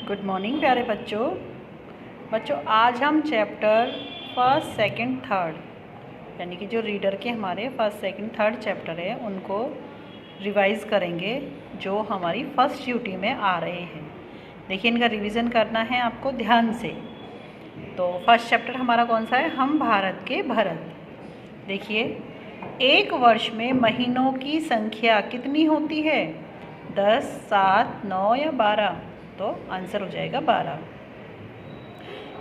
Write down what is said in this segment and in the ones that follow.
Good morning प्यारे बच्चों आज हम चैप्टर फर्स्ट सेकंड थर्ड यानी कि जो रीडर के हमारे फर्स्ट सेकंड थर्ड चैप्टर है उनको रिवाइज़ करेंगे जो हमारी फर्स्ट यूटी में आ रहे हैं। देखिए इनका रिवीजन करना है आपको ध्यान से। तो फर्स्ट चैप्टर हमारा कौन सा है? हम भारत के भरत। देखिए एक वर्ष में महीनों की संख्या कितनी होती है? 10, 7, 9 या 12? तो आंसर हो जाएगा 12।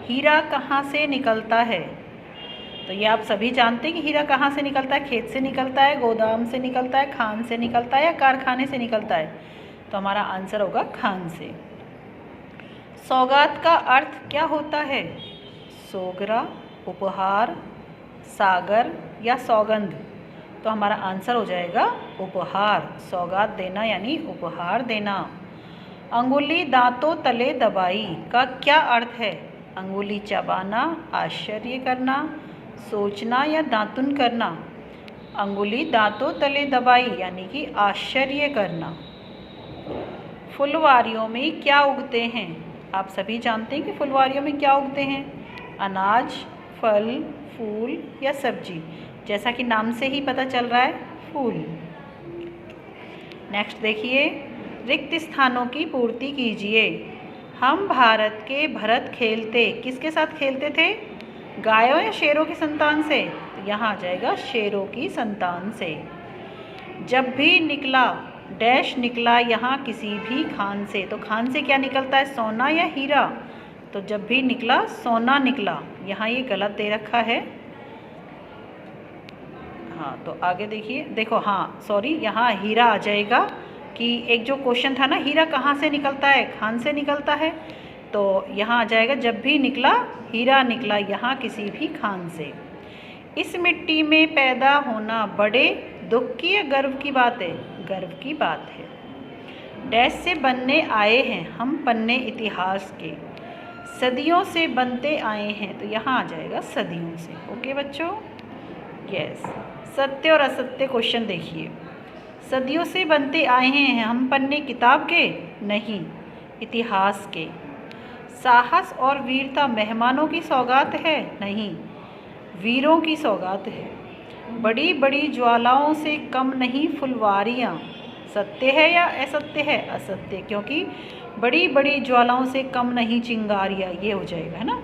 हीरा कहाँ से निकलता है? तो ये आप सभी जानते हैं कि हीरा कहाँ से निकलता है। खेत से निकलता है, गोदाम से निकलता है, खान से निकलता है या कारखाने से निकलता है। तो हमारा आंसर होगा खान से। सौगात का अर्थ क्या होता है? सोगरा, उपहार, सागर या सौगंध? तो हमारा आंसर हो जाएगा उपहार। सौगात देना यानी उपहार देना। अंगुली दांतों तले दबाई का क्या अर्थ है? अंगुली चबाना, आश्चर्य करना, सोचना या दातुन करना? अंगुली दांतों तले दबाई यानी कि आश्चर्य करना। फुलवारियों में क्या उगते हैं? आप सभी जानते हैं कि फुलवारियों में क्या उगते हैं? अनाज, फल, फूल या सब्जी? जैसा कि नाम से ही पता चल रहा है, फूल। नेक्स्ट देखिए, रिक्त स्थानों की पूर्ति कीजिए। हम भारत के भरत खेलते किसके साथ खेलते थे? गायों या शेरों की संतान से? तो यहाँ आ जाएगा शेरों की संतान से। जब भी निकला डैश निकला यहाँ किसी भी खान से? तो खान से क्या निकलता है? सोना या हीरा? तो जब भी निकला सोना निकला। यहाँ ये गलत दे रखा है। हाँ तो आगे देखिए, देखो हाँ सॉरी, यहाँ हीरा आ जाएगा कि एक जो क्वेश्चन था ना, हीरा कहाँ से निकलता है? खान से निकलता है। तो यहाँ आ जाएगा जब भी निकला हीरा निकला यहाँ किसी भी खान से। इस मिट्टी में पैदा होना बड़े दुख की या गर्व की बात है? गर्व की बात है। डैश से बनने आए हैं हम पन्ने इतिहास के? सदियों से बनते आए हैं। तो यहाँ आ जाएगा सदियों से। ओके बच्चों, यस। सत्य और असत्य क्वेश्चन देखिए। सदियों से बनते आए हैं हम पन्ने किताब के? नहीं, इतिहास के। साहस और वीरता मेहमानों की सौगात है? नहीं, वीरों की सौगात है। बड़ी बड़ी ज्वालाओं से कम नहीं फुलवारियाँ? सत्य है या असत्य है? असत्य, क्योंकि बड़ी बड़ी ज्वालाओं से कम नहीं चिंगारियाँ, ये हो जाएगा है ना।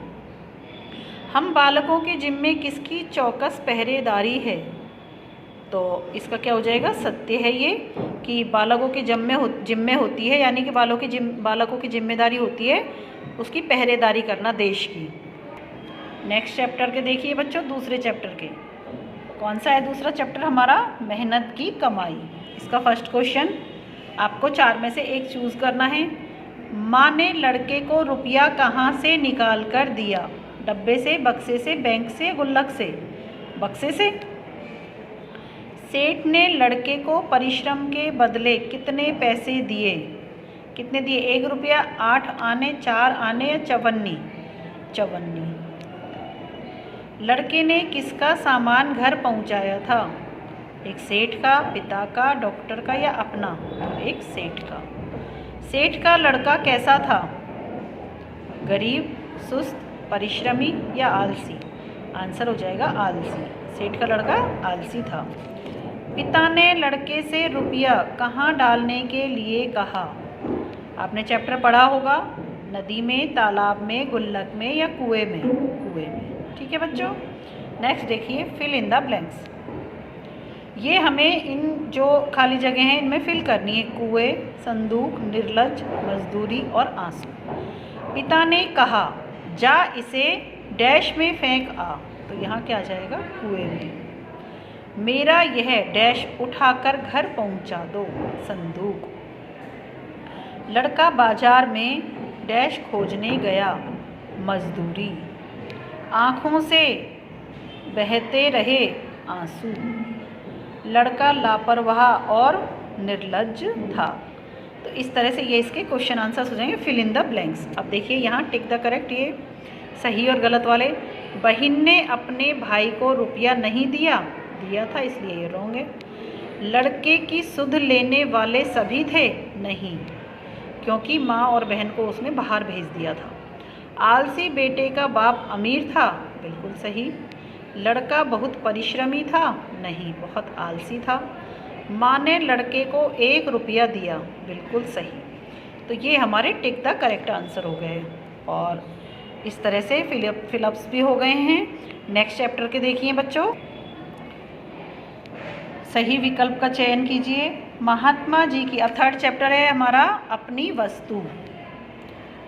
हम बालकों के जिम्मे किसकी चौकस पहरेदारी है? तो इसका क्या हो जाएगा? सत्य है ये कि बालकों के जिम्मे होती है, यानी कि बालकों की जिम्मेदारी होती है उसकी पहरेदारी करना देश की। नेक्स्ट चैप्टर के देखिए बच्चों, दूसरे चैप्टर के। कौन सा है दूसरा चैप्टर हमारा? मेहनत की कमाई। इसका फर्स्ट क्वेश्चन आपको 4 में से एक चूज़ करना है। माँ ने लड़के को रुपया कहाँ से निकाल कर दिया? डब्बे से, बक्से से, बैंक से, गुल्लक से? बक्से से। सेठ ने लड़के को परिश्रम के बदले कितने पैसे दिए? कितने दिए? 1 रुपया, 8 आने, 4 आने या 54? 54। लड़के ने किसका सामान घर पहुंचाया था? एक सेठ का, पिता का, डॉक्टर का या अपना? एक सेठ का। सेठ का लड़का कैसा था? गरीब, सुस्त, परिश्रमी या आलसी? आंसर हो जाएगा आलसी। सेठ का लड़का आलसी था। पिता ने लड़के से रुपया कहाँ डालने के लिए कहा? आपने चैप्टर पढ़ा होगा, नदी में, तालाब में, गुल्लक में या कुएं में? कुएं में। ठीक है बच्चों। नेक्स्ट देखिए, फिल इन द ब्लैंक्स। ये हमें इन जो खाली जगह हैं इनमें फिल करनी है। कुएं, संदूक, निर्लज, मजदूरी और आंसू। पिता ने कहा जा इसे डैश में फेंक आ? तो यहाँ क्या आ जाएगा? कुएं में। मेरा यह डैश उठाकर घर पहुंचा दो? संदूक। लड़का बाजार में डैश खोजने गया? मजदूरी। आँखों से बहते रहे आंसू। लड़का लापरवाह और निर्लज्ज था। तो इस तरह से ये इसके क्वेश्चन आंसर्स हो जाएंगे, फिल इन द ब्लैंक्स। अब देखिए यहाँ टिक द करेक्ट, ये सही और गलत वाले। बहन ने अपने भाई को रुपया नहीं दिया था, इसलिए ये रॉन्ग है। लड़के की सुध लेने वाले सभी थे? नहीं। क्योंकि माँ और बहन को उसने बाहर भेज दिया था। आलसी बेटे का बाप अमीर था, बिल्कुल सही। लड़का बहुत परिश्रमी था, नहीं, बहुत आलसी था। माँ ने लड़के को 1 रुपया दिया, बिल्कुल सही। तो ये हमारे टिक द करेक्ट आंसर हो गए और इस तरह से फिलअप्स भी हो गए हैं। नेक्स्ट चैप्टर के देखिए बच्चों, सही विकल्प का चयन कीजिए। महात्मा जी की, अब थर्ड चैप्टर है हमारा अपनी वस्तु।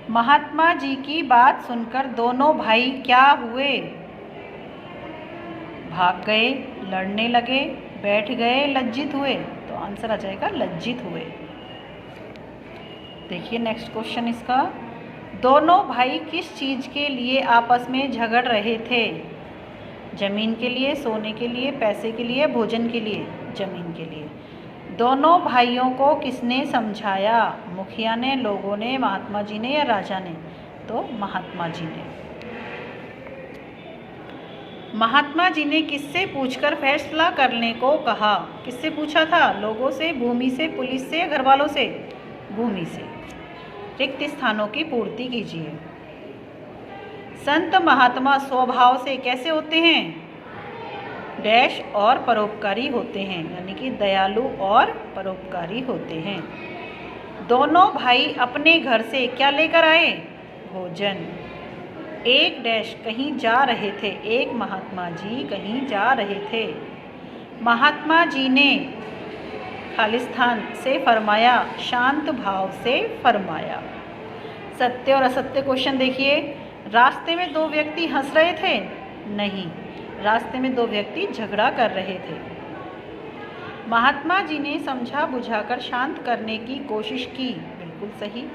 महात्मा जी की बात सुनकर दोनों भाई क्या हुए? भाग गए, लड़ने लगे, बैठ गए, लज्जित हुए। तो आंसर आ जाएगा लज्जित हुए। देखिए नेक्स्ट क्वेश्चन इसका, दोनों भाई किस चीज़ के लिए आपस में झगड़ रहे थे? ज़मीन के लिए, सोने के लिए, पैसे के लिए, भोजन के लिए? ज़मीन के लिए। दोनों भाइयों को किसने समझाया? मुखिया ने, लोगों ने, महात्मा जी ने या राजा ने? तो महात्मा जी ने। महात्मा जी ने किससे पूछकर फैसला करने को कहा? किससे पूछा था? लोगों से, भूमि से, पुलिस से या घर वालों से? भूमि से। रिक्त स्थानों की पूर्ति कीजिए। संत महात्मा स्वभाव से कैसे होते हैं? डैश और परोपकारी होते हैं, यानी कि दयालु और परोपकारी होते हैं। दोनों भाई अपने घर से क्या लेकर आए? भोजन। एक डैश कहीं जा रहे थे, एक महात्मा जी कहीं जा रहे थे। महात्मा जी ने खालिस्तान से फरमाया, शांत भाव से फरमाया। सत्य और असत्य क्वेश्चन देखिए। रास्ते में 2 व्यक्ति हंस रहे थे? नहीं, रास्ते में 2 व्यक्ति झगड़ा कर रहे थे। महात्मा जी ने समझा बुझाकर शांत करने की कोशिश की, बिल्कुल सही।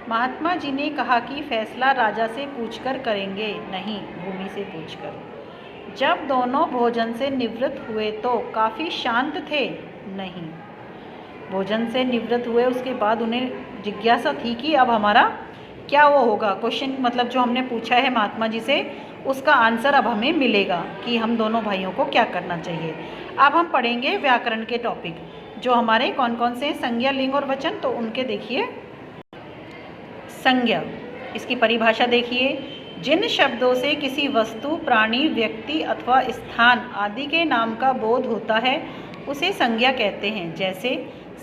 महात्मा जी ने कहा कि फैसला राजा से पूछकर करेंगे, नहीं, भूमि से पूछकर। जब दोनों भोजन से निवृत्त हुए तो काफ़ी शांत थे, नहीं, भोजन से निवृत्त हुए उसके बाद उन्हें जिज्ञासा थी कि अब हमारा क्या वो होगा। क्वेश्चन मतलब जो हमने पूछा है महात्मा जी से, उसका आंसर अब हमें मिलेगा कि हम दोनों भाइयों को क्या करना चाहिए। अब हम पढ़ेंगे व्याकरण के टॉपिक, जो हमारे कौन कौन से संज्ञा, लिंग और वचन। तो उनके देखिए संज्ञा, इसकी परिभाषा देखिए। जिन शब्दों से किसी वस्तु, प्राणी, व्यक्ति अथवा स्थान आदि के नाम का बोध होता है उसे संज्ञा कहते हैं। जैसे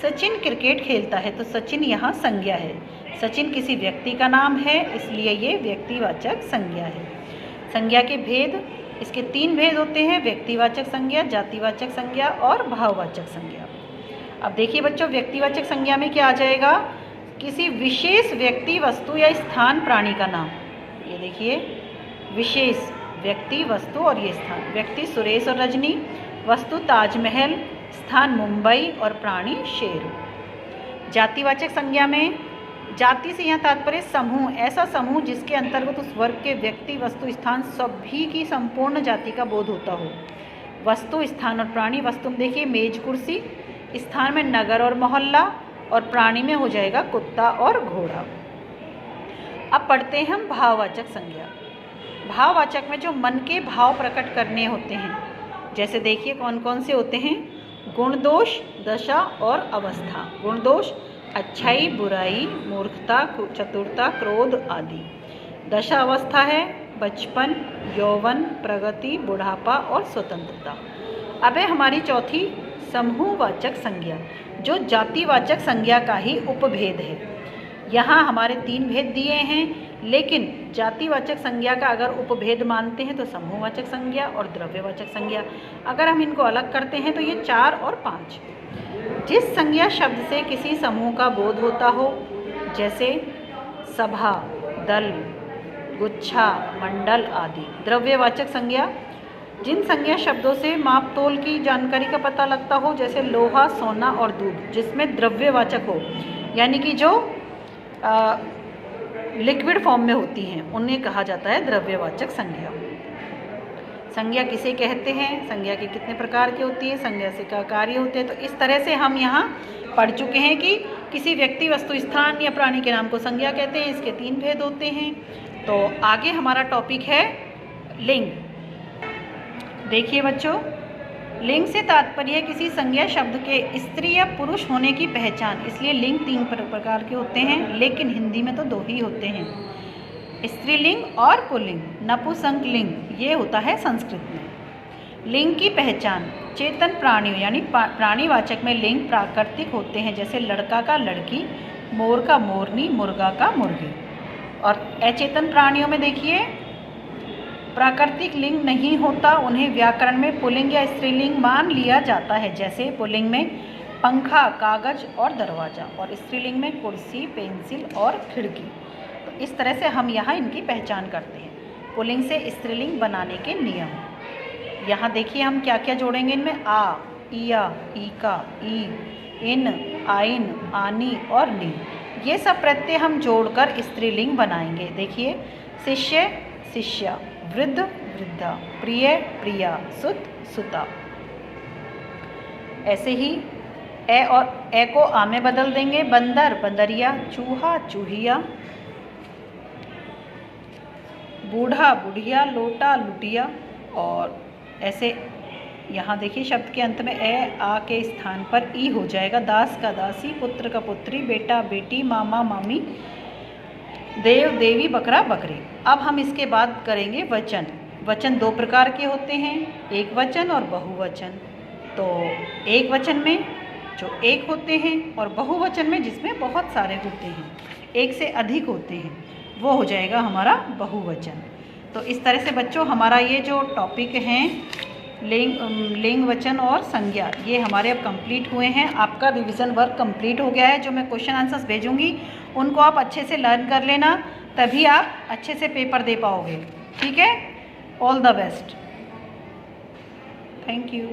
सचिन क्रिकेट खेलता है, तो सचिन यहाँ संज्ञा है। सचिन किसी व्यक्ति का नाम है, इसलिए ये व्यक्तिवाचक संज्ञा है। संज्ञा के भेद, इसके 3 भेद होते हैं, व्यक्तिवाचक संज्ञा, जातिवाचक संज्ञा और भाववाचक संज्ञा। अब देखिए बच्चों, व्यक्तिवाचक संज्ञा में क्या आ जाएगा? किसी विशेष व्यक्ति, वस्तु या स्थान, प्राणी का नाम। ये देखिए, विशेष व्यक्ति, वस्तु और ये स्थान। व्यक्ति सुरेश और रजनी, वस्तु ताजमहल, स्थान मुंबई और प्राणी शेर। जातिवाचक संज्ञा में जाति से यहाँ तात्पर्य समूह, ऐसा समूह जिसके अंतर्गत उस वर्ग के व्यक्ति, वस्तु, स्थान सभी की संपूर्ण जाति का बोध होता हो। वस्तु, स्थान और प्राणी। वस्तु में देखिए मेज, कुर्सी, स्थान में नगर और मोहल्ला और प्राणी में हो जाएगा कुत्ता और घोड़ा। अब पढ़ते हैं हम भाववाचक संज्ञा। भाववाचक में जो मन के भाव प्रकट करने होते हैं, जैसे देखिए कौन कौन से होते हैं? गुण दोष, दशा और अवस्था। गुण दोष अच्छाई, बुराई, मूर्खता, चतुरता, क्रोध आदि। दशा अवस्था है बचपन, यौवन, प्रगति, बुढ़ापा और स्वतंत्रता। अब है हमारी चौथी समूहवाचक संज्ञा, जो जातिवाचक संज्ञा का ही उपभेद है। यहाँ हमारे 3 भेद दिए हैं, लेकिन जातिवाचक संज्ञा का अगर उपभेद मानते हैं तो समूहवाचक संज्ञा और द्रव्यवाचक संज्ञा। अगर हम इनको अलग करते हैं तो ये 4 और 5। जिस संज्ञा शब्द से किसी समूह का बोध होता हो, जैसे सभा, दल, गुच्छा, मंडल आदि। द्रव्यवाचक संज्ञा, जिन संज्ञा शब्दों से माप तोल की जानकारी का पता लगता हो, जैसे लोहा, सोना और दूध, जिसमें द्रव्यवाचक हो, यानी कि जो लिक्विड फॉर्म में होती हैं, उन्हें कहा जाता है द्रव्यवाचक संज्ञा। संज्ञा किसे कहते हैं, संज्ञा के कितने प्रकार की होती है, संज्ञा से क्या कार्य होते हैं। तो इस तरह से हम यहाँ पढ़ चुके हैं कि किसी व्यक्ति, वस्तु, स्थान या प्राणी के नाम को संज्ञा कहते हैं। इसके 3 भेद होते हैं। तो आगे हमारा टॉपिक है लिंग। देखिए बच्चों, लिंग से तात्पर्य है किसी संज्ञा शब्द के स्त्री या पुरुष होने की पहचान, इसलिए लिंग 3 प्रकार के होते हैं, लेकिन हिंदी में तो 2 ही होते हैं, स्त्रीलिंग और पुल्लिंग। नपुंसक लिंग ये होता है संस्कृत में। लिंग की पहचान, चेतन प्राणियों यानी प्राणीवाचक में लिंग प्राकृतिक होते हैं, जैसे लड़का का लड़की, मोर का मोरनी, मुर्गा का मुर्गी। और अचेतन प्राणियों में देखिए प्राकृतिक लिंग नहीं होता, उन्हें व्याकरण में पुल्लिंग या स्त्रीलिंग मान लिया जाता है, जैसे पुल्लिंग में पंखा, कागज और दरवाज़ा, और स्त्रीलिंग में कुर्सी, पेंसिल और खिड़की। तो इस तरह से हम यहाँ इनकी पहचान करते हैं। पुल्लिंग से स्त्रीलिंग बनाने के नियम, यहाँ देखिए हम क्या क्या जोड़ेंगे इनमें, आ, इया, ईका, ई, इन, आइन, आनी और नी, ये सब प्रत्यय हम जोड़कर स्त्रीलिंग बनाएंगे। देखिए शिष्य, शिष्या, वृद्ध, वृद्धा, प्रिय, प्रिया, सुत, सुता। ऐसे ही ए और ए को आ में बदल देंगे, बंदर, बंदरिया, चूहा, चूहिया, बूढ़ा, बुढ़िया, लोटा, लुटिया। और ऐसे यहाँ देखिए शब्द के अंत में ए आ के स्थान पर ई हो जाएगा, दास का दासी, पुत्र का पुत्री, बेटा बेटी, मामा मामी, देव देवी, बकरा बकरी। अब हम इसके बाद करेंगे वचन। वचन 2 प्रकार के होते हैं, एक वचन और बहुवचन। तो एक वचन में जो एक होते हैं और बहुवचन में जिसमें बहुत सारे होते हैं, एक से अधिक होते हैं, वो हो जाएगा हमारा बहुवचन। तो इस तरह से बच्चों हमारा ये जो टॉपिक हैं लिंग, वचन और संज्ञा, ये हमारे अब कंप्लीट हुए हैं। आपका रिवीजन वर्क कंप्लीट हो गया है। जो मैं क्वेश्चन आंसर्स भेजूंगी उनको आप अच्छे से लर्न कर लेना, तभी आप अच्छे से पेपर दे पाओगे। ठीक है, all the best, thank you.